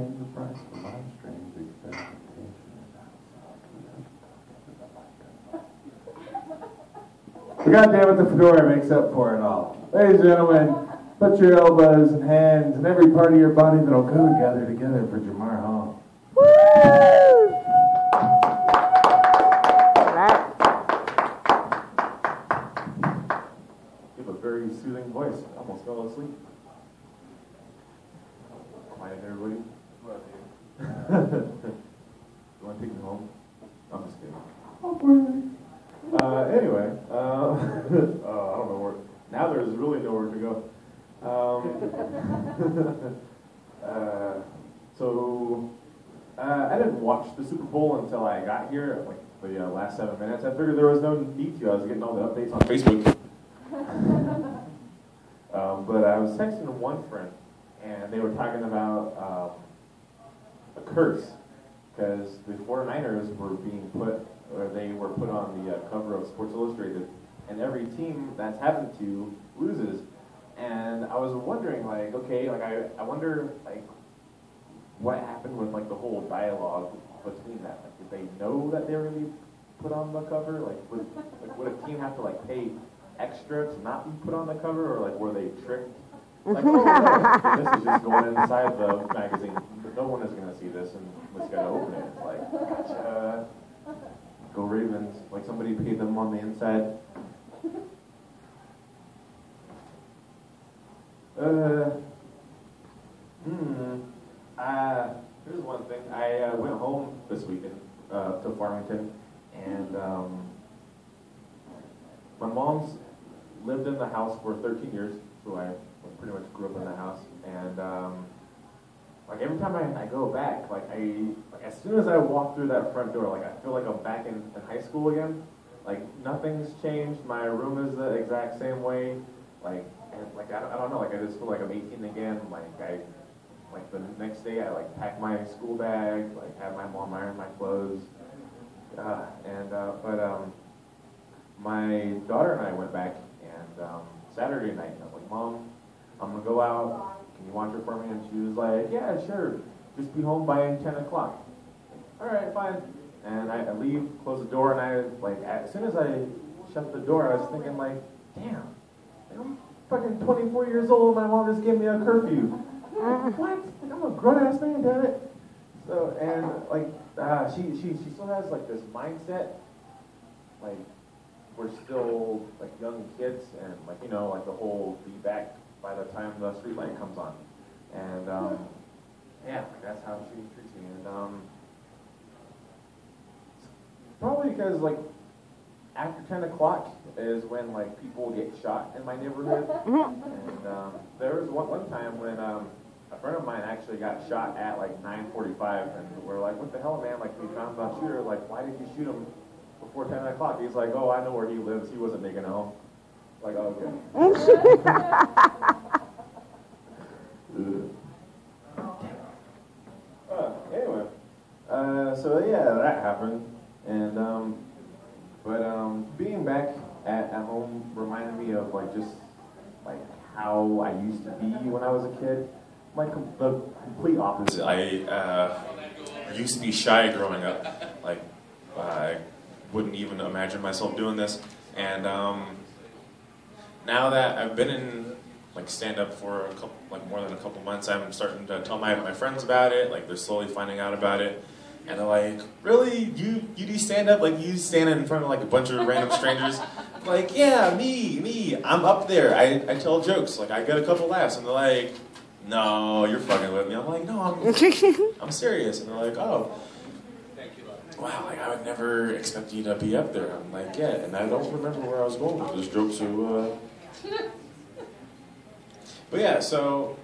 stranger price for my strange expectation. But goddamn it, the fedora makes up for it all. Ladies and gentlemen, put your elbows and hands and every part of your body that'll go together for Jamar Hall. Woo! You have a very soothing voice. I almost fell asleep. Quiet, everybody. You want to take me home? I'm just kidding. Anyway, I don't know where. Now there's really nowhere to go. I didn't watch the Super Bowl until I got here, like the last 7 minutes. I figured there was no need to. I was getting all the updates on Facebook. But I was texting one friend, and they were talking about a curse, because the 49ers were being put, or they were put on the cover of Sports Illustrated, and every team that's happened to loses. And I was wondering, like, okay, like I wonder, like, what happened with like the whole dialogue between that? Like, did they know that they were gonna be put on the cover? Like, would a team have to like pay extra to not be put on the cover, or like were they tricked? Like, oh no, this is just going inside the magazine. No one is gonna see this, and we just gotta open it. It's like, gotcha. Go Ravens! Like somebody paid them on the inside. Here's one thing. I went home this weekend to Farmington, and my mom's lived in the house for 13 years, so I pretty much grew up in the house. And like every time I go back, like as soon as I walk through that front door, like I feel like I'm back in high school again. Like nothing's changed. My room is the exact same way. Like I don't know. Like I just feel like I'm 18 again. Like the next day I like pack my school bag, like have my mom iron my clothes, but my daughter and I went back, and Saturday night I was like, Mom, I'm gonna go out. Can you watch it for me? And she was like, Yeah, sure. Just be home by 10 o'clock. All right, fine. And I leave, close the door, and I like as soon as I shut the door, I was thinking like, damn, I'm fucking 24 years old. My mom just gave me a curfew. What? I'm a grown-ass man, damn it. So, and like, she still has like this mindset, like we're still like young kids, and like like the whole be back by the time the street light comes on, and yeah, like, that's how she treats me, and probably because like after 10 o'clock is when like people get shot in my neighborhood, and there was one time when a friend of mine actually got shot at like 9:45, and we're like, what the hell, man? Like, we found the shooter. Like, why did you shoot him before 10 o'clock? He's like, oh, I know where he lives. He wasn't making it home. Like, oh, okay. Anyway, so yeah, that happened, and but being back at home reminded me of like just like how I used to be when I was a kid. Like the complete opposite. I used to be shy growing up. Like I wouldn't even imagine myself doing this. And now that I've been in like stand up for more than a couple months, I'm starting to tell my friends about it. Like they're slowly finding out about it. And they're like, really? You do stand up? Like you stand in front of like a bunch of random strangers? Like, yeah, me. I'm up there. I tell jokes. Like I get a couple laughs, and they're like, no, you're fucking with me. I'm like, no, I'm serious. And they're like, oh, wow, like I would never expect you to be up there. I'm like, yeah, and I don't remember where I was going with this joke, so, but yeah, so